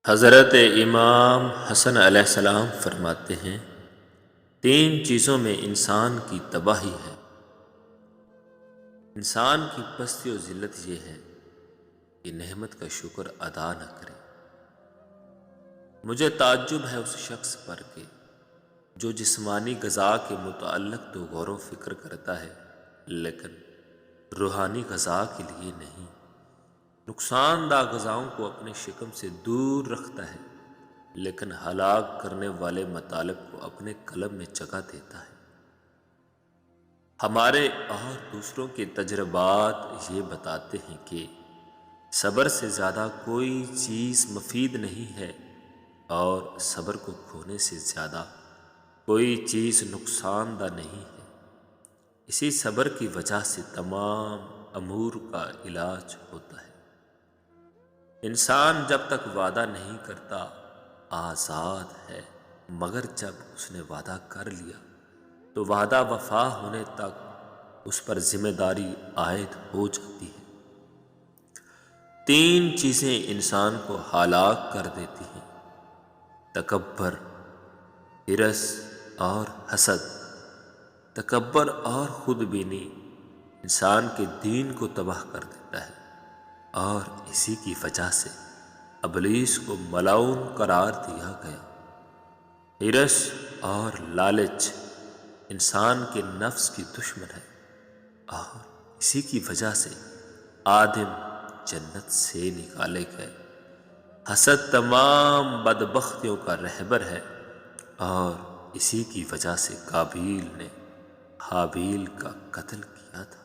حضرت امام حسن علیہ السلام فرماتے ہیں، 3 چیزوں میں انسان کی تباہی ہے۔ انسان کی پستی و ذلت یہ ہے کہ نعمت کا شکر ادا نہ کرے۔ مجھے تعجب ہے اس شخص پر کہ جو جسمانی غذا کے متعلق تو غور و فکر کرتا ہے لیکن روحانی غذا کے لیے نہیں۔ نقصان دہ غذاؤں کو اپنے شکم سے دور رکھتا ہے لیکن ہلاک کرنے والے مطالب کو اپنے قلب میں جگہ دیتا ہے۔ ہمارے اور دوسروں کے تجربات یہ بتاتے ہیں کہ صبر سے زیادہ کوئی چیز مفید نہیں ہے اور صبر کو کھونے سے زیادہ کوئی چیز نقصان دہ نہیں ہے۔ اسی صبر کی وجہ سے تمام امور کا علاج ہوتا ہے۔ انسان جب تک وعدہ نہیں کرتا آزاد ہے، مگر جب اس نے وعدہ کر لیا تو وعدہ وفا ہونے تک اس پر ذمہ داری عائد ہو جاتی ہے۔ 3 چیزیں انسان کو ہلاک کر دیتی ہیں: تکبر، حرص اور حسد۔ تکبر اور خود بینی انسان کے دین کو تباہ کر دیتا ہے اور اسی کی وجہ سے ابلیس کو ملعون قرار دیا گیا۔ حرص اور لالچ انسان کے نفس کی دشمن ہے اور اسی کی وجہ سے آدم جنت سے نکالے گئے۔ حسد تمام بدبختیوں کا رہبر ہے اور اسی کی وجہ سے قابیل نے حابیل کا قتل کیا تھا۔